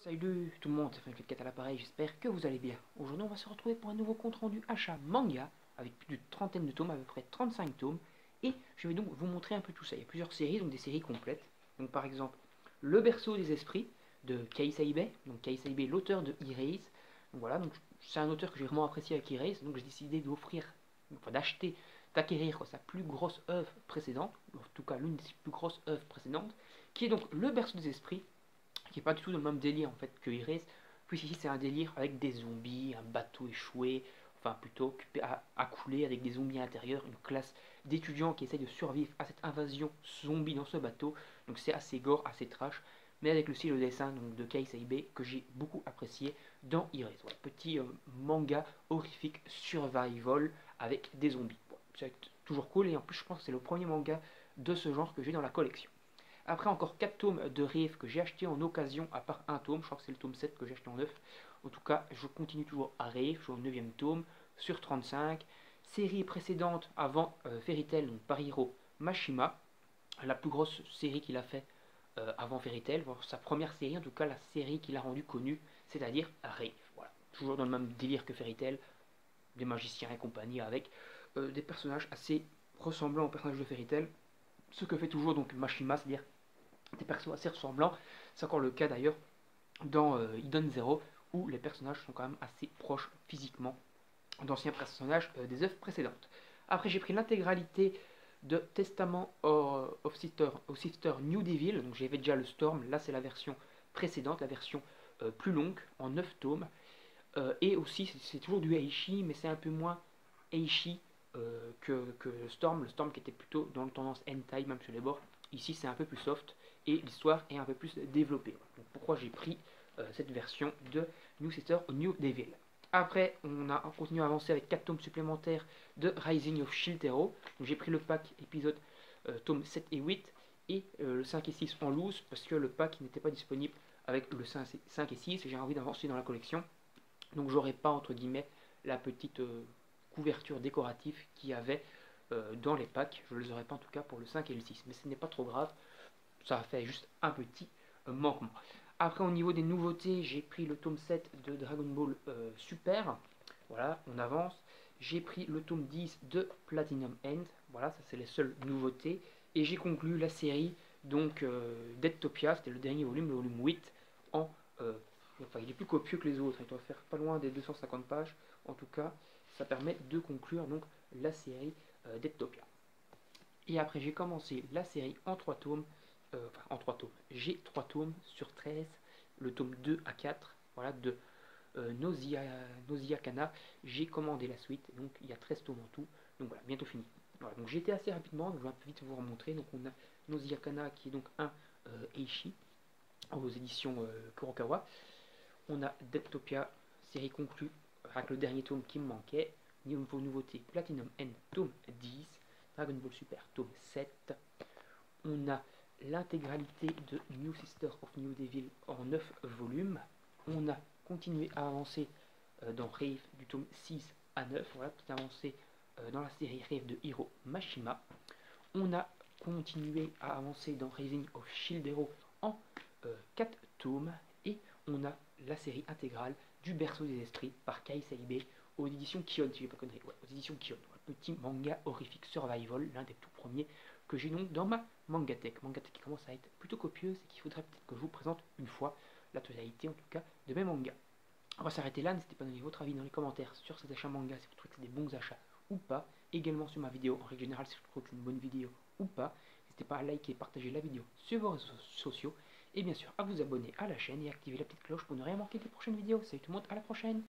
Salut tout le monde, c'est Frank4 à l'appareil, j'espère que vous allez bien. Aujourd'hui on va se retrouver pour un nouveau compte rendu achat manga avec plus d'une trentaine de tomes, à peu près 35 tomes. Et je vais donc vous montrer un peu tout ça. Il y a plusieurs séries, donc des séries complètes. Donc par exemple, Le berceau des esprits de Kei Saibe. Donc Kei Saibe, l'auteur de Erase. Donc voilà, donc c'est un auteur que j'ai vraiment apprécié avec Erase. Donc j'ai décidé d'offrir, enfin d'acheter Takehiro, sa plus grosse œuvre précédente, en tout cas l'une des plus grosses œuvres précédentes, qui est donc Le berceau des esprits, qui est pas du tout dans le même délire en fait que Erase, puisqu'ici c'est un délire avec des zombies, un bateau échoué, enfin plutôt occupé à couler avec des zombies à l'intérieur, une classe d'étudiants qui essayent de survivre à cette invasion zombie dans ce bateau, donc c'est assez gore, assez trash, mais avec le style de dessin donc, de Kei Saibe que j'ai beaucoup apprécié dans Erase. Voilà, petit manga horrifique survival avec des zombies. Bon, c'est toujours cool et en plus je pense que c'est le premier manga de ce genre que j'ai dans la collection. Après, encore 4 tomes de Rive que j'ai acheté en occasion, à part un tome. Je crois que c'est le tome 7 que j'ai acheté en neuf. En tout cas, je continue toujours à Rive. Je suis au 9e tome sur 35. Série précédente avant Fairy Tail, donc par Hiro Mashima. La plus grosse série qu'il a fait avant Fairy Tail. Sa première série, en tout cas la série qu'il a rendue connue, c'est-à-dire Rive. Voilà. Toujours dans le même délire que Fairy Tail. Des magiciens et compagnie avec des personnages assez ressemblants aux personnages de Fairy Tail. Ce que fait toujours donc Mashima, c'est-à-dire des persos assez ressemblants. C'est encore le cas d'ailleurs dans Hidden Zero, où les personnages sont quand même assez proches physiquement d'anciens personnages des œuvres précédentes. Après, j'ai pris l'intégralité de Testament of Sister New Devil, donc j'avais déjà le Storm, là c'est la version précédente, la version plus longue, en 9 tomes. Et aussi, c'est toujours du Eishi, mais c'est un peu moins Eishi que le Storm qui était plutôt dans le tendance hentai, même sur les bords. Ici, c'est un peu plus soft et l'histoire est un peu plus développée. Donc, pourquoi j'ai pris cette version de New Sister New Devil. Après, on a continué à avancer avec 4 tomes supplémentaires de Rising of Shiltero. J'ai pris le pack épisode tome 7 et 8 et le 5 et 6 en loose parce que le pack n'était pas disponible avec le 5 et 6 et j'ai envie d'avancer dans la collection. Donc j'aurais pas entre guillemets la petite couverture décorative qu'il y avait dans les packs. Je ne les aurais pas en tout cas pour le 5 et le 6. Mais ce n'est pas trop grave. Ça a fait juste un petit manquement. Après au niveau des nouveautés, j'ai pris le tome 7 de Dragon Ball Super. Voilà, on avance. J'ai pris le tome 10 de Platinum End. Voilà, ça c'est les seules nouveautés. Et j'ai conclu la série donc Deadtopia, c'était le dernier volume, le volume 8, en enfin, il est plus copieux que les autres, il doit faire pas loin des 250 pages. En tout cas, ça permet de conclure donc la série d'Ectopia. Et après, j'ai commencé la série en 3 tomes. Enfin, en 3 tomes. J'ai 3 tomes sur 13, le tome 2 à 4, voilà, de Nausea Kana. J'ai commandé la suite, donc il y a 13 tomes en tout. Donc voilà, bientôt fini. Voilà, donc j'ai été assez rapidement, donc je vais un peu vite vous remontrer. Donc on a Nausea Kana qui est donc un Eishi aux éditions Kurokawa. On a Deptopia, série conclue, avec le dernier tome qui me manquait. Niveau nouveauté, Platinum N, tome 10. Dragon Ball Super, tome 7. On a l'intégralité de New Sister of New Devil en 9 volumes. On a continué à avancer dans Rave du tome 6 à 9. Voilà, petite avancée dans la série Rave de Hiro Mashima. On a continué à avancer dans Rising of Shildero en 4 tomes. Et on a la série intégrale du Berceau des Esprits par Kei Saibe aux éditions Kion, si je ne pas conneries. Ouais, aux éditions Kion. Un petit manga horrifique survival, l'un des tout premiers que j'ai donc dans ma Mangatech. Mangatech qui commence à être plutôt copieuse et qu'il faudrait peut-être que je vous présente une fois la totalité, en tout cas, de mes mangas. On va s'arrêter là, n'hésitez pas à donner votre avis dans les commentaires sur ces achats manga, si vous trouvez que c'est des bons achats ou pas. Également sur ma vidéo, en règle générale, si vous trouvez que c'est une bonne vidéo ou pas. N'hésitez pas à liker et partager la vidéo sur vos réseaux sociaux. Et bien sûr, à vous abonner à la chaîne et activer la petite cloche pour ne rien manquer des prochaines vidéos. Salut tout le monde, à la prochaine!